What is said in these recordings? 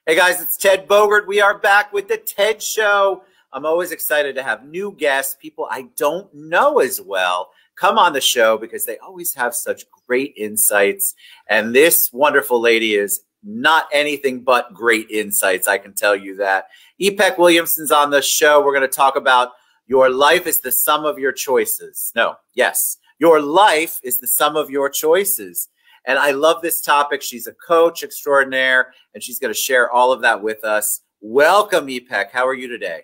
Hey guys, it's Ted Bogert. We are back with the Ted Show. I'm always excited to have new guests, people I don't know as well, come on the show because they always have such great insights. And this wonderful lady is not anything but great insights, I can tell you that. Ipek Williamson's on the show. We're going to talk about your life is the sum of your choices. No, yes, your life is the sum of your choices. And I love this topic. She's a coach extraordinaire, and she's going to share all of that with us. Welcome, Ipek. How are you today?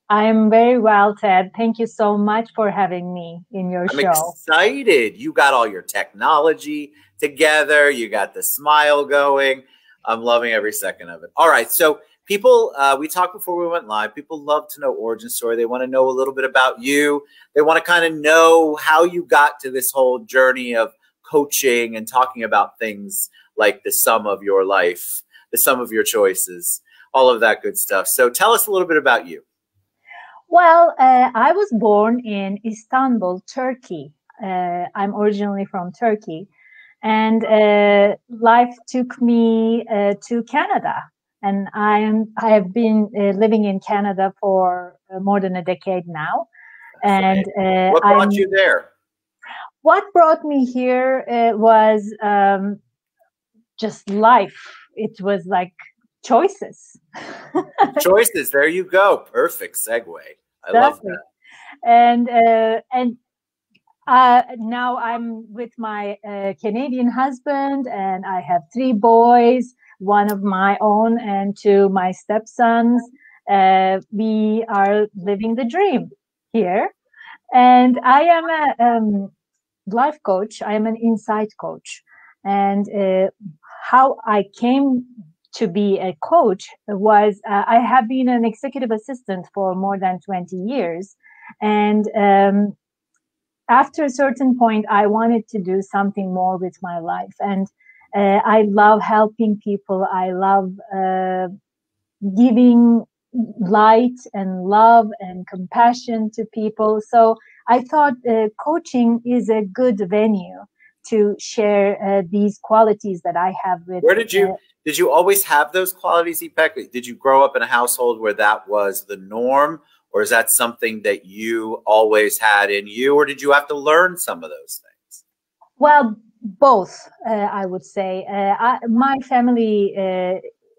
I'm very well, Ted. Thank you so much for having me in your show. I'm excited. You got all your technology together. You got the smile going. I'm loving every second of it. All right. So people, we talked before we went live. People love to know origin story. They want to know a little bit about you. They want to kind of know how you got to this whole journey of coaching and talking about things like the sum of your life, the sum of your choices, all of that good stuff. So tell us a little bit about you. Well, I was born in Istanbul, Turkey. I'm originally from Turkey, and life took me to Canada. And I have been living in Canada for more than a decade now. And what brought you there? What brought me here was just life. It was like choices. Choices. There you go. Perfect segue. I love that. And now I'm with my Canadian husband, and I have 3 boys, 1 of my own and 2 my stepsons. We are living the dream here, and I am a life coach. I am an insight coach, and how I came to be a coach was I have been an executive assistant for more than 20 years, and after a certain point I wanted to do something more with my life, and I love helping people. I love giving light and love and compassion to people. So I thought coaching is a good venue to share these qualities that I have with. Where did you always have those qualities, Ipek? Did you grow up in a household where that was the norm, or is that something that you always had in you, or did you have to learn some of those things? Well, both, I would say. My family,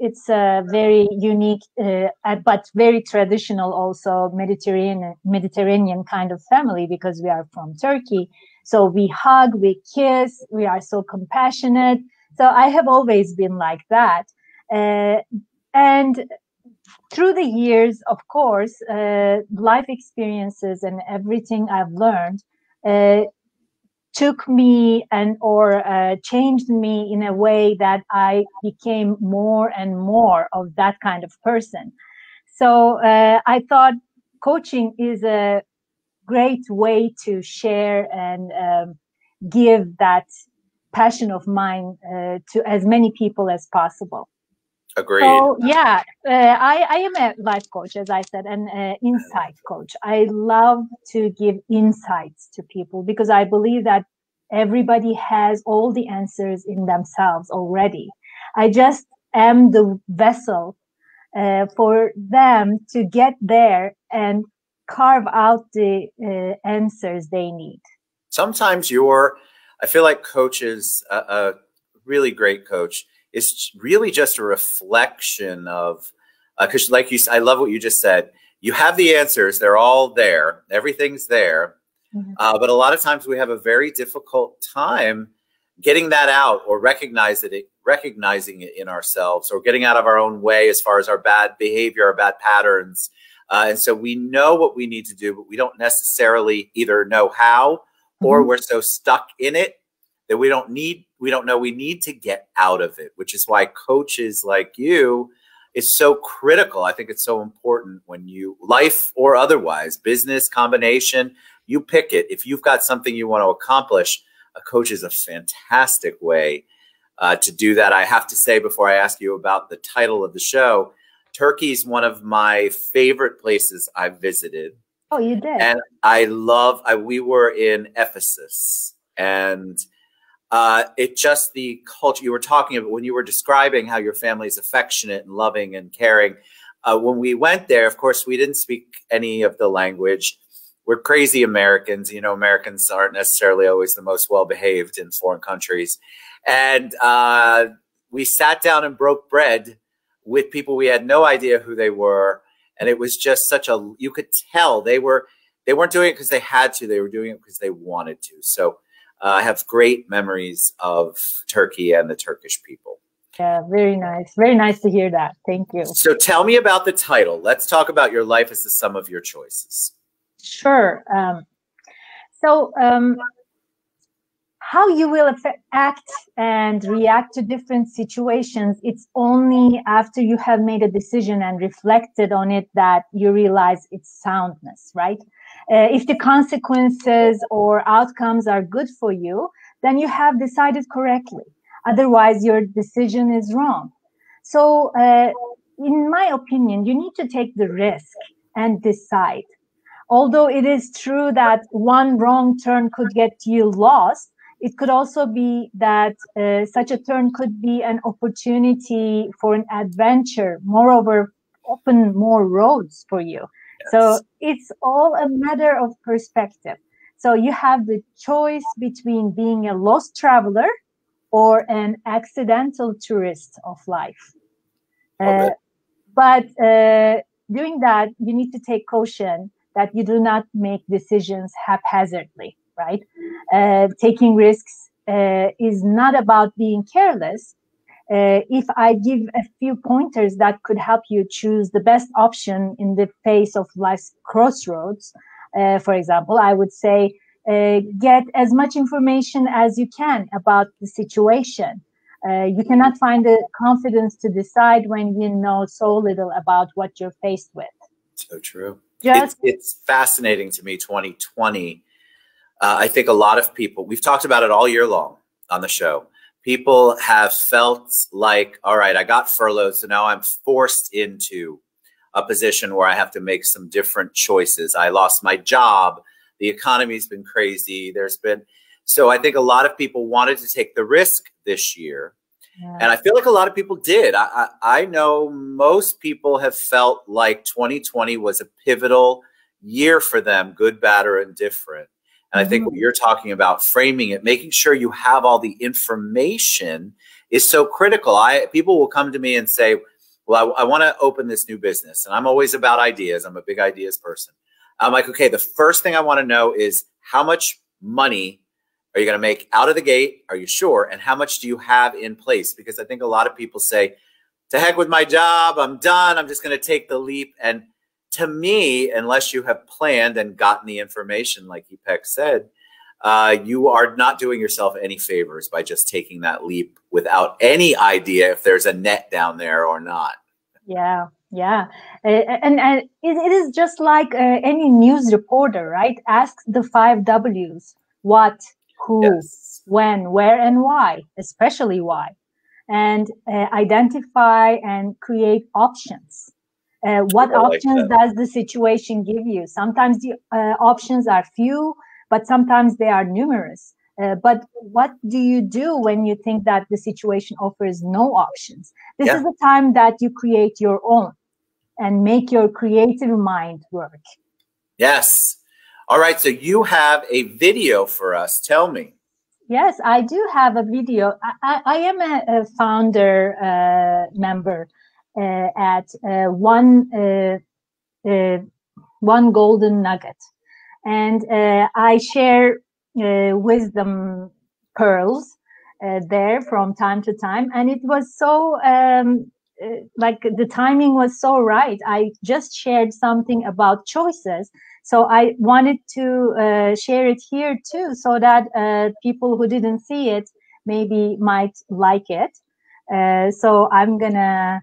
it's a very unique, but very traditional, also Mediterranean kind of family, because we are from Turkey. So we hug, we kiss, we are so compassionate. So I have always been like that. And through the years, of course, life experiences and everything I've learned took me or changed me in a way that I became more and more of that kind of person. So I thought coaching is a great way to share and give that passion of mine to as many people as possible. Agreed. So yeah, I am a life coach, as I said, and insight coach. I love to give insights to people because I believe that everybody has all the answers in themselves already. I just am the vessel for them to get there and carve out the answers they need. Sometimes I feel like coaches, a really great coach, is really just a reflection of, because like I love what you just said. You have the answers. They're all there. Everything's there. Mm-hmm. But a lot of times we have a very difficult time getting that out or recognizing it in ourselves, or getting out of our own way as far as our bad behavior, our bad patterns. And so we know what we need to do, but we don't necessarily either know how, or we're so stuck in it that we don't know we need to get out of it, which is why coaches like you is so critical. I think it's so important when you, life or otherwise, business combination, you pick it. If you've got something you want to accomplish, a coach is a fantastic way to do that. I have to say, before I ask you about the title of the show, Turkey is one of my favorite places I've visited. Oh, you did? And we were in Ephesus, and it just the culture you were talking about when you were describing how your family is affectionate and loving and caring. When we went there, of course, we didn't speak any of the language. We're crazy Americans. You know, Americans aren't necessarily always the most well-behaved in foreign countries. And we sat down and broke bread with people we had no idea who they were. And it was just such a, you could tell they weren't doing it because they had to. They were doing it because they wanted to. So I have great memories of Turkey and the Turkish people. Yeah, very nice. Very nice to hear that. Thank you. So tell me about the title. Let's talk about your life as the sum of your choices. Sure. How you will act and react to different situations, it's only after you have made a decision and reflected on it that you realize its soundness, right? If the consequences or outcomes are good for you, then you have decided correctly. Otherwise, your decision is wrong. So, in my opinion, you need to take the risk and decide. Although it is true that one wrong turn could get you lost, it could also be that such a turn could be an opportunity for an adventure, moreover, open more roads for you. Yes. So it's all a matter of perspective. So you have the choice between being a lost traveler or an accidental tourist of life. But doing that, you need to take caution that you do not make decisions haphazardly, right? Taking risks is not about being careless. If I give a few pointers that could help you choose the best option in the face of life's crossroads, for example, I would say get as much information as you can about the situation. You cannot find the confidence to decide when you know so little about what you're faced with. So true. It's fascinating to me, 2020. I think a lot of people, we've talked about it all year long on the show. People have felt like, all right, I got furloughed, so now I'm forced into a position where I have to make some different choices. I lost my job. The economy's been crazy. So I think a lot of people wanted to take the risk this year. Yeah. And I feel like a lot of people did. I know most people have felt like 2020 was a pivotal year for them, good, bad, or indifferent. And I think what you're talking about, framing it, making sure you have all the information is so critical. People will come to me and say, well, I want to open this new business. And I'm always about ideas. I'm a big ideas person. I'm like, okay, the first thing I want to know is how much money are you going to make out of the gate? Are you sure? And how much do you have in place? Because I think a lot of people say, to heck with my job. I'm done. I'm just going to take the leap. And to me, unless you have planned and gotten the information, like Ipek said, you are not doing yourself any favors by just taking that leap without any idea if there's a net down there or not. Yeah, yeah. And it is just like any news reporter, right? Asks the 5 W's. What, who, yes, when, where, and why, especially why. And identify and create options. What options does the situation give you? Sometimes the options are few, but sometimes they are numerous. But what do you do when you think that the situation offers no options? This is the time that you create your own and make your creative mind work. Yes. All right. So you have a video for us. Tell me. Yes, I do have a video. I am a founder member at one golden nugget, and I share wisdom pearls there from time to time, and it was so like the timing was so right. I just shared something about choices, so I wanted to share it here too, so that people who didn't see it maybe might like it. So I'm gonna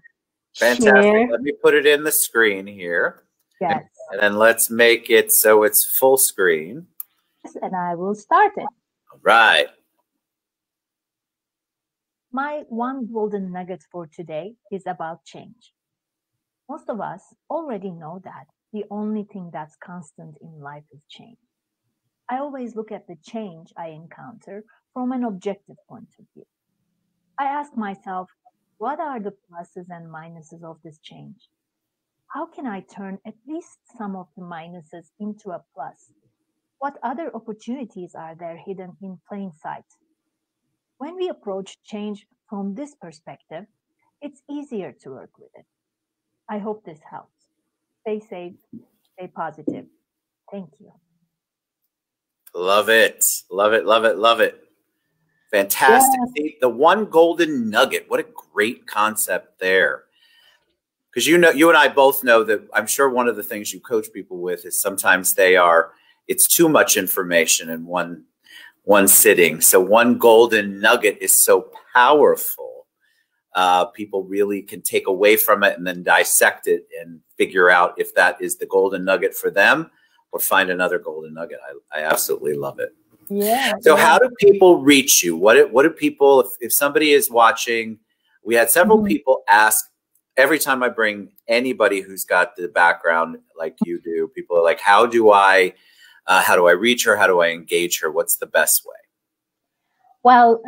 Fantastic. share. Let me put it in the screen here. Yes. And then let's make it so it's full screen. Yes, and I will start it. All right. My one golden nugget for today is about change. Most of us already know that the only thing that's constant in life is change. I always look at the change I encounter from an objective point of view. I ask myself, what are the pluses and minuses of this change? How can I turn at least some of the minuses into a plus? What other opportunities are there hidden in plain sight? When we approach change from this perspective, it's easier to work with it. I hope this helps. Stay safe, stay positive. Thank you. Love it. Love it. Love it. Love it. Fantastic. Yes. The one golden nugget. What a great concept there. Because you and I both know that I'm sure one of the things you coach people with is sometimes it's too much information in one sitting. So one golden nugget is so powerful. People really can take away from it and then dissect it and figure out if that is the golden nugget for them or find another golden nugget. I absolutely love it. Yeah. So how do people reach you? What do people, if somebody is watching, we had several people ask, every time I bring anybody who's got the background like you do, people are like, how do I reach her? How do I engage her? What's the best way? Well,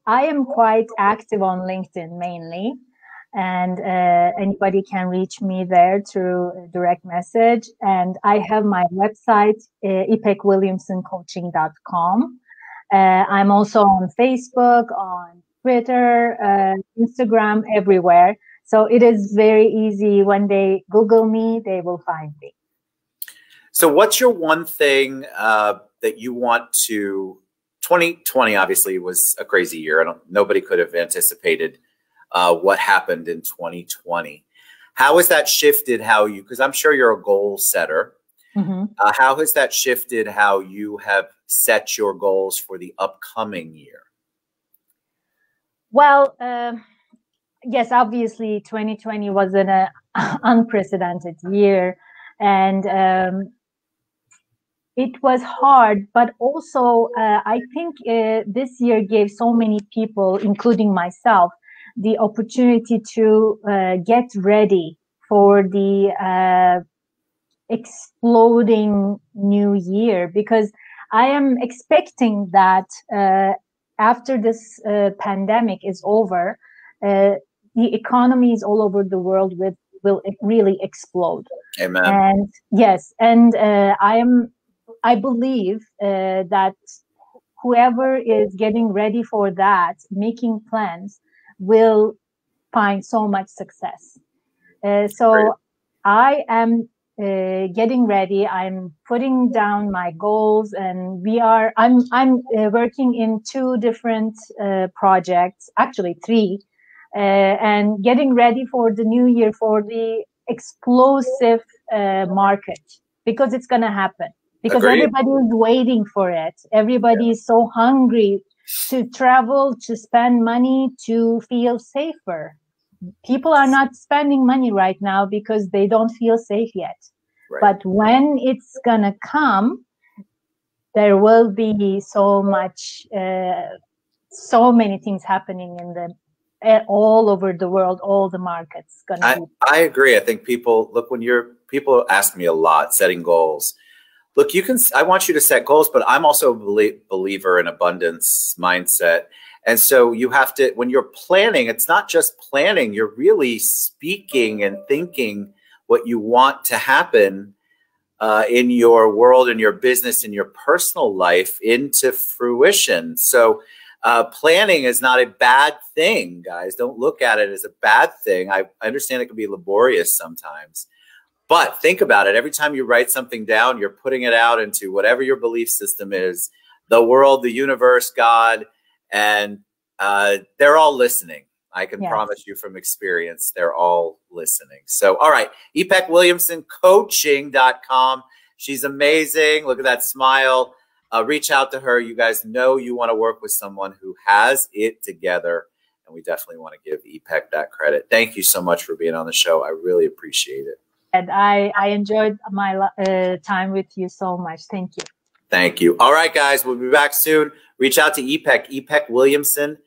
I am quite active on LinkedIn mainly, and anybody can reach me there through a direct message. And I have my website, ipekwilliamsoncoaching.com. I'm also on Facebook, on Twitter, Instagram, everywhere. So it is very easy. When they Google me, they will find me. So what's your one thing that you want to, 2020 obviously was a crazy year. Nobody could have anticipated what happened in 2020. How has that shifted because I'm sure you're a goal setter. How has that shifted how you have set your goals for the upcoming year? Well, yes, obviously 2020 was an unprecedented year, and it was hard, but also I think this year gave so many people, including myself, the opportunity to get ready for the exploding new year, because I am expecting that after this pandemic is over, the economies all over the world will really explode. Amen. And yes, and I believe that whoever is getting ready for that, making plans, will find so much success. So I am getting ready. I'm putting down my goals, and I'm working in 2 different projects, actually 3, and getting ready for the new year, for the explosive market, because it's going to happen. Because everybody is waiting for it. Everybody is so hungry to travel, to spend money, to feel safer. People are not spending money right now because they don't feel safe yet. Right. But when it's going to come, there will be so many things happening all over the world, all the markets. I agree. I think people ask me a lot, setting goals. Look, I want you to set goals, but I'm also a believer in abundance mindset. And so you have to, when you're planning, it's not just planning, you're really speaking and thinking what you want to happen in your world, in your business, in your personal life into fruition. So planning is not a bad thing, guys. Don't look at it as a bad thing. I understand it can be laborious sometimes. But think about it. Every time you write something down, you're putting it out into whatever your belief system is, the world, the universe, God, and they're all listening. I can promise you from experience, they're all listening. So, all right, Ipek Williamson, coaching.com. She's amazing. Look at that smile. Reach out to her. You guys know you want to work with someone who has it together, and we definitely want to give Ipek that credit. Thank you so much for being on the show. I really appreciate it. And I enjoyed my time with you so much. Thank you. Thank you. All right, guys, we'll be back soon. Reach out to Ipek Williamson